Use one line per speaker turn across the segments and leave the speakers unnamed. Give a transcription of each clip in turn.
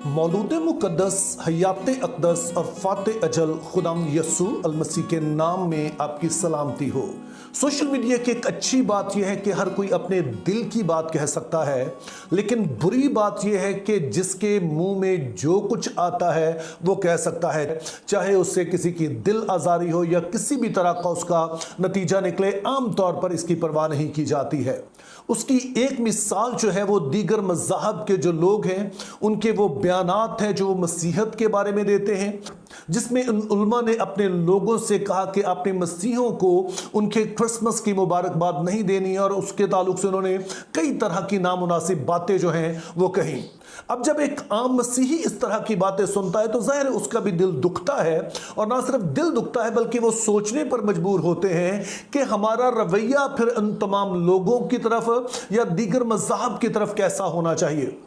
मौलूद मुक़द्दस हयात अक़दस और फ़ाते अजल खुदाम यसू अल मसीह के नाम में आपकी सलामती हो। सोशल मीडिया की एक अच्छी बात यह है कि हर कोई अपने दिल की बात कह सकता है, लेकिन बुरी बात यह है कि जिसके मुंह में जो कुछ आता है वो कह सकता है, चाहे उससे किसी की दिल आज़ारी हो या किसी भी तरह का उसका नतीजा निकले। आम तौर पर इसकी परवाह नहीं की जाती है। उसकी एक मिसाल जो है वो दीगर मज़हब के जो लोग हैं उनके वो बयानात हैं जो मसीहत के बारे में देते हैं, जिसमें उन उलमा ने अपने लोगों से कहा कि अपने मसीहों को उनके क्रिसमस की मुबारकबाद नहीं देनी है, और उसके ताल्लुक से उन्होंने कई तरह की नामुनासिब बातें जो हैं वो कहीं। अब जब एक आम मसीही इस तरह की बातें सुनता है तो जाहिर है उसका भी दिल दुखता है, और ना सिर्फ दिल दुखता है बल्कि वो सोचने पर मजबूर होते हैं कि हमारा रवैया फिर उन तमाम लोगों की तरफ या दीगर मज़हब की तरफ कैसा होना चाहिए।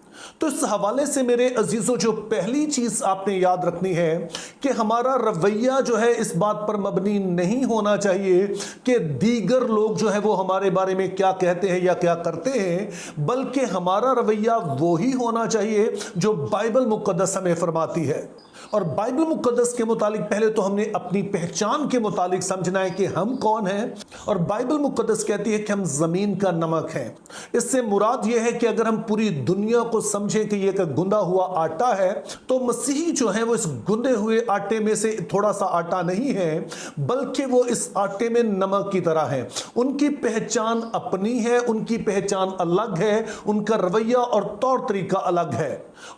तो इस हवाले से मेरे अजीजों, जो पहली चीज आपने याद रखनी है कि हमारा रवैया जो है इस बात पर मबनी नहीं होना चाहिए कि दीगर लोग जो है वो हमारे बारे में क्या कहते हैं या क्या करते हैं, बल्कि हमारा रवैया वो ही होना चाहिए जो बाइबल मुक़द्दस हमें फरमाती है। और बाइबल मुक़द्दस के मुतालिक पहले तो हमने अपनी पहचान के मुतालिक समझना है कि हम कौन हैं। और बाइबल मुक़द्दस कहती है कि हम ज़मीन का नमक हैं। इससे मुराद यह है कि अगर हम पूरी दुनिया को समझें कि ये एक गुंदा हुआ आटा है, तो मसीही जो है वो इस गुंदे हुए आटे में से थोड़ा सा आटा नहीं है, बल्कि वो इस आटे में नमक की तरह है। उनकी पहचान अपनी है, उनकी पहचान अलग है, उनका रवैया और तौर तरीका अलग है।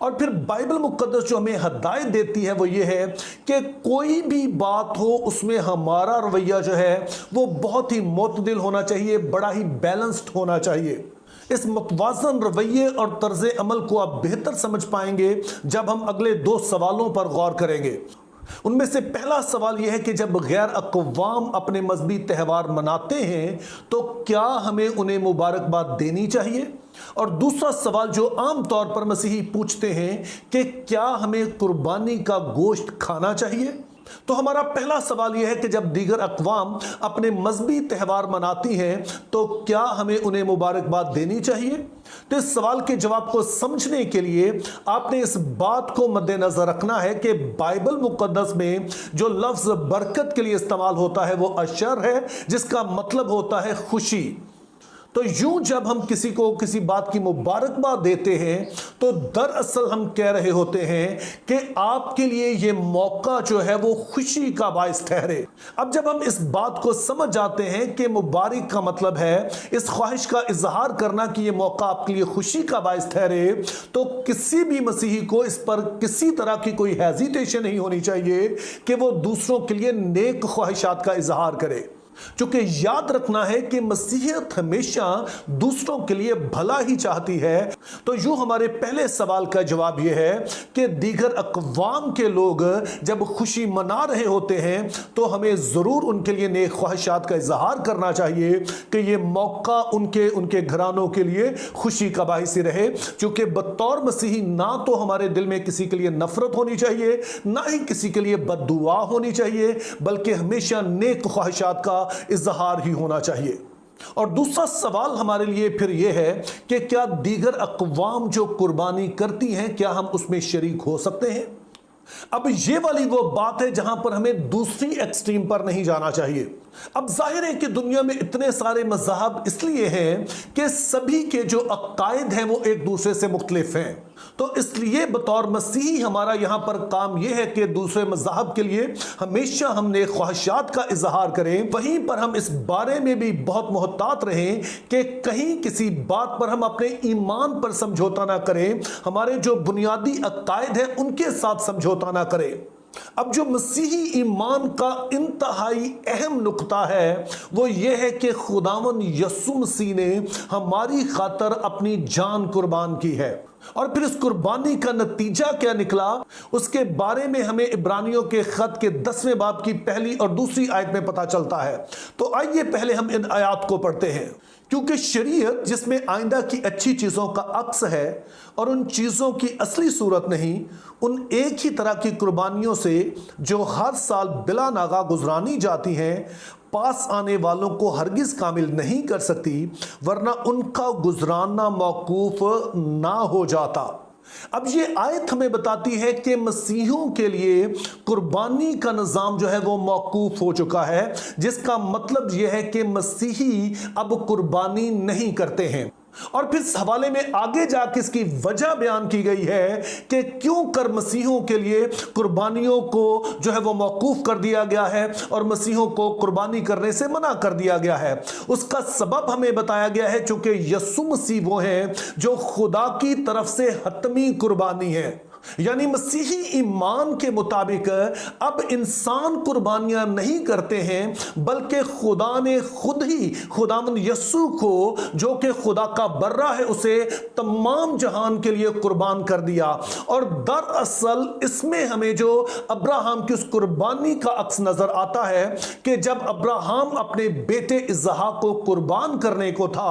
और फिर बाइबल मुक़द्दस जो हमें हिदायत देती है वो ये है कि कोई भी बात हो उसमें हमारा रवैया जो है वो बहुत ही मुतदिल होना चाहिए, बड़ा ही बैलेंस्ड होना चाहिए। इस मुतवाज़न रवैये और तर्ज़ अमल को आप बेहतर समझ पाएंगे जब हम अगले दो सवालों पर गौर करेंगे। उनमें से पहला सवाल यह है कि जब गैर अक़वाम अपने मजहबी त्यौहार मनाते हैं तो क्या हमें उन्हें मुबारकबाद देनी चाहिए। और दूसरा सवाल जो आम तौर पर मसीही पूछते हैं कि क्या हमें कुर्बानी का गोश्त खाना चाहिए। तो हमारा पहला सवाल यह है कि जब दीगर अक़वाम अपने मजहबी त्यौहार मनाती हैं तो क्या हमें उन्हें मुबारकबाद देनी चाहिए। तो इस सवाल के जवाब को समझने के लिए आपने इस बात को मद्देनजर रखना है कि बाइबल मुक़द्दस में जो लफ्ज़ बरकत के लिए इस्तेमाल होता है वो अशर है, जिसका मतलब होता है खुशी। तो यूं जब हम किसी को किसी बात की मुबारकबाद देते हैं तो दरअसल हम कह रहे होते हैं कि आपके लिए ये मौका जो है वो खुशी का बायस ठहरे। अब जब हम इस बात को समझ जाते हैं कि मुबारक का मतलब है इस ख्वाहिश का इजहार करना कि ये मौका आपके लिए खुशी का बायस ठहरे, तो किसी भी मसीही को इस पर किसी तरह की कोई हेजिटेशन नहीं होनी चाहिए कि वो दूसरों के लिए नेक ख्वाहिशात का इजहार करे। चूंकि याद रखना है कि मसीहियत हमेशा दूसरों के लिए भला ही चाहती है। तो यूं हमारे पहले सवाल का जवाब यह है कि दीगर अक़वाम के लोग जब खुशी मना रहे होते हैं तो हमें ज़रूर उनके लिए नेक ख्वाहिशात का इजहार करना चाहिए कि ये मौका उनके घरानों के लिए खुशी का बाइस रहे। क्योंकि बतौर मसीही ना तो हमारे दिल में किसी के लिए नफरत होनी चाहिए, ना ही किसी के लिए बद्दुआ होनी चाहिए, बल्कि हमेशा नेक ख्वाहिशात का इजहार ही होना चाहिए। और दूसरा सवाल हमारे लिए फिर यह है कि क्या दीगर अक़वाम जो कुर्बानी करती हैं क्या हम उसमें शरीक हो सकते हैं। अब ये वाली वो बात है जहां पर हमें दूसरी एक्सट्रीम पर नहीं जाना चाहिए। अब जाहिर है कि दुनिया में इतने सारे मज़हब इसलिए हैं कि सभी के जो अकायद हैं वो एक दूसरे से मुख्तलिफ हैं। तो इसलिए बतौर मसीही हमारा यहाँ पर काम यह है कि दूसरे मज़हब के लिए हमेशा हमने ख्वाहिशात का इजहार करें, वहीं पर हम इस बारे में भी बहुत मोहतात रहें कि कहीं किसी बात पर हम अपने ईमान पर समझौता ना करें, हमारे जो बुनियादी अकायद हैं उनके साथ समझौता ना करें। अब जो मसीही ईमान का इंतहाई अहम नुक्ता है वो ये है कि खुदावन यसू मसीह ने हमारी खातर अपनी जान कुर्बान की है। और फिर इस कुर्बानी का नतीजा क्या निकला उसके बारे में हमें इब्रानियों के खत के 10वें बाब की पहली और दूसरी आयत में पता चलता है। तो आइए पहले हम इन आयत को पढ़ते हैं। क्योंकि शरीयत जिसमें आइंदा की अच्छी चीज़ों का अक्स है और उन चीज़ों की असली सूरत नहीं, उन एक ही तरह की कुर्बानियों से जो हर साल बिला नागा गुजरानी जाती हैं पास आने वालों को हरगिज़ कामिल नहीं कर सकती, वरना उनका गुजराना मौकूफ ना हो जाता। اب یہ آیت ہمیں بتاتی ہے کہ مسیحیوں کے لیے قربانی کا نظام جو ہے وہ موقوف ہو چکا ہے، جس کا مطلب یہ ہے کہ مسیحی اب قربانی نہیں کرتے ہیں۔ اور پھر اس حوالے میں آگے جا کے اس کی وجہ بیان کی گئی ہے کہ کیوں کر مسیحیوں کے لیے قربانیوں کو جو ہے وہ موقوف کر دیا گیا ہے اور مسیحیوں کو قربانی کرنے سے منع کر دیا گیا ہے۔ اس کا سبب ہمیں بتایا گیا ہے چونکہ یسوع مسیح وہ ہیں جو خدا کی طرف سے حتمی قربانی ہے، یعنی مسیحی ایمان کے مطابق اب انسان قربانیاں نہیں کرتے ہیں، بلکہ خدا نے خود ہی خداوند یسوع کو جو کہ خدا کا برہ ہے اسے تمام جہان کے لیے قربان کر دیا۔ اور دراصل اس میں ہمیں جو ابراہیم کی اس قربانی کا عکس نظر آتا ہے کہ جب ابراہیم اپنے بیٹے اسحاق کو قربان کرنے کو تھا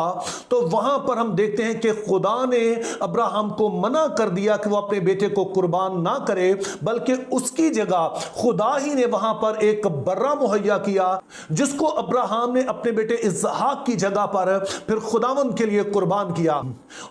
تو وہاں پر ہم دیکھتے ہیں کہ خدا نے ابراہیم کو منع کر دیا کہ وہ اپنے بیٹے کو قربان نہ کرے، بلکہ اس کی جگہ خدا ہی نے وہاں پر ایک برہ مہیا کیا جس کو ابراہیم نے اپنے بیٹے اسحاق کی جگہ پر پھر خداوند کے لیے قربان کیا۔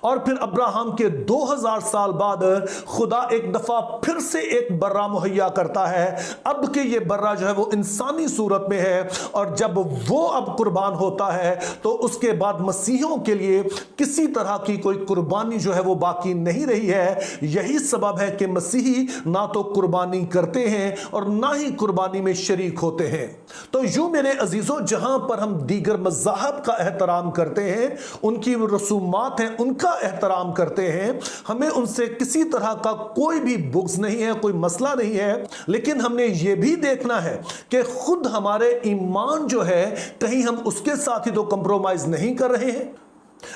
اور پھر ابراہیم کے 2000 سال بعد خدا ایک دفعہ پھر سے ایک برہ مہیا کرتا ہے، اب کہ یہ برہ جو ہے وہ انسانی صورت میں ہے، اور جب وہ اب قربان ہوتا ہے تو اس کے بعد مسیحیوں کے لیے کسی طرح کی کوئی قربانی جو ہے وہ باقی نہیں رہی ہے۔ یہی سبب ہے کہ مسیحی نہ تو قربانی کرتے ہیں اور نہ ہی قربانی میں شریک ہوتے ہیں۔ تو یوں میرے عزیزوں، جہاں پر ہم دیگر مذاہب کا احترام کرتے ہیں، ان کی رسومات ہیں ان کا احترام کرتے ہیں، ہمیں ان سے کسی طرح کا کوئی بھی بغض نہیں ہے، کوئی مسئلہ نہیں ہے، لیکن ہم نے یہ بھی دیکھنا ہے کہ خود ہمارے ایمان جو ہے کہیں ہم اس کے ساتھ ہی تو کمپرومائز نہیں کر رہے ہیں۔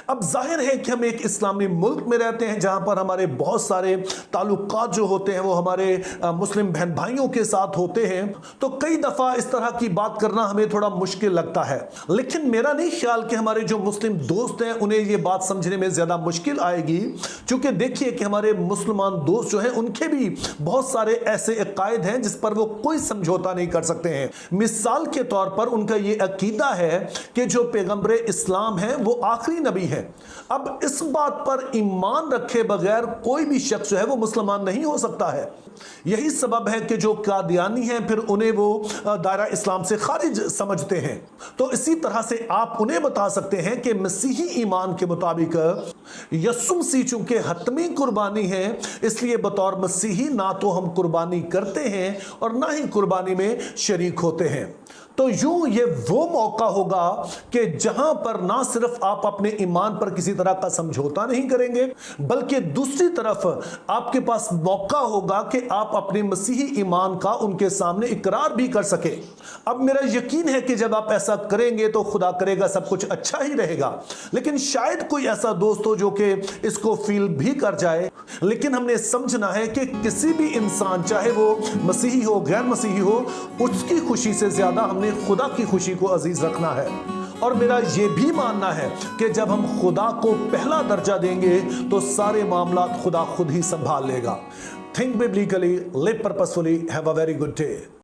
اب ظاہر ہے کہ ہم ایک اسلامی ملک میں رہتے ہیں جہاں پر ہمارے بہت سارے تعلقات جو ہوتے ہیں وہ ہمارے مسلم بہن بھائیوں کے ساتھ ہوتے ہیں، تو کئی دفعہ اس طرح کی بات کرنا ہمیں تھوڑا مشکل لگتا ہے، لیکن میرا نہیں خیال کہ ہمارے جو مسلم دوست ہیں انہیں یہ بات سمجھنے میں زیادہ مشکل آئے گی، چونکہ دیکھیے کہ ہمارے مسلمان دوست جو ہیں ان کے بھی بہت سارے ایسے عقائد ہیں جس پر وہ کوئی سمجھوتا نہیں کر سکتے ہیں۔ مثال کے طور پر ان کا یہ عقیدہ ہے کہ جو پیغمبر اسلام ہیں وہ آخری نبی ہے۔ اب اس بات پر ایمان رکھے بغیر کوئی بھی شخص جو ہے وہ مسلمان نہیں ہو سکتا ہے۔ یہی سبب ہے کہ جو قادیانی ہیں پھر انہیں وہ دائرہ اسلام سے خارج سمجھتے ہیں۔ تو اسی طرح سے آپ انہیں بتا سکتے ہیں کہ مسیحی ایمان کے مطابق یسوع مسیح چونکہ حتمی قربانی ہے، اس لیے بطور مسیحی نہ تو ہم قربانی کرتے ہیں اور نہ ہی قربانی میں شریک ہوتے ہیں۔ تو یوں یہ وہ موقع ہوگا کہ جہاں پر نہ صرف آپ اپنے ایمان پر کسی طرح کا سمجھوتا نہیں کریں گے، بلکہ دوسری طرف آپ کے پاس موقع ہوگا کہ آپ اپنے مسیحی ایمان کا ان کے سامنے اقرار بھی کر سکیں۔ اب میرا یقین ہے کہ جب آپ ایسا کریں گے تو خدا کرے گا سب کچھ اچھا ہی رہے گا، لیکن شاید کوئی ایسا دوست ہو جو کہ اس کو فیل بھی کر جائے، لیکن ہم نے سمجھنا ہے کہ کسی بھی انسان چاہے وہ مسیحی ہو غیر مسیحی ہو، اس کی خوشی سے زیادہ ہم نے خدا کی خوشی کو عزیز رکھنا ہے۔ اور میرا یہ بھی ماننا ہے کہ جب ہم خدا کو پہلا درجہ دیں گے تو سارے معاملات خدا خود ہی سنبھال لے گا۔ Think biblically, live purposefully, have a very good day.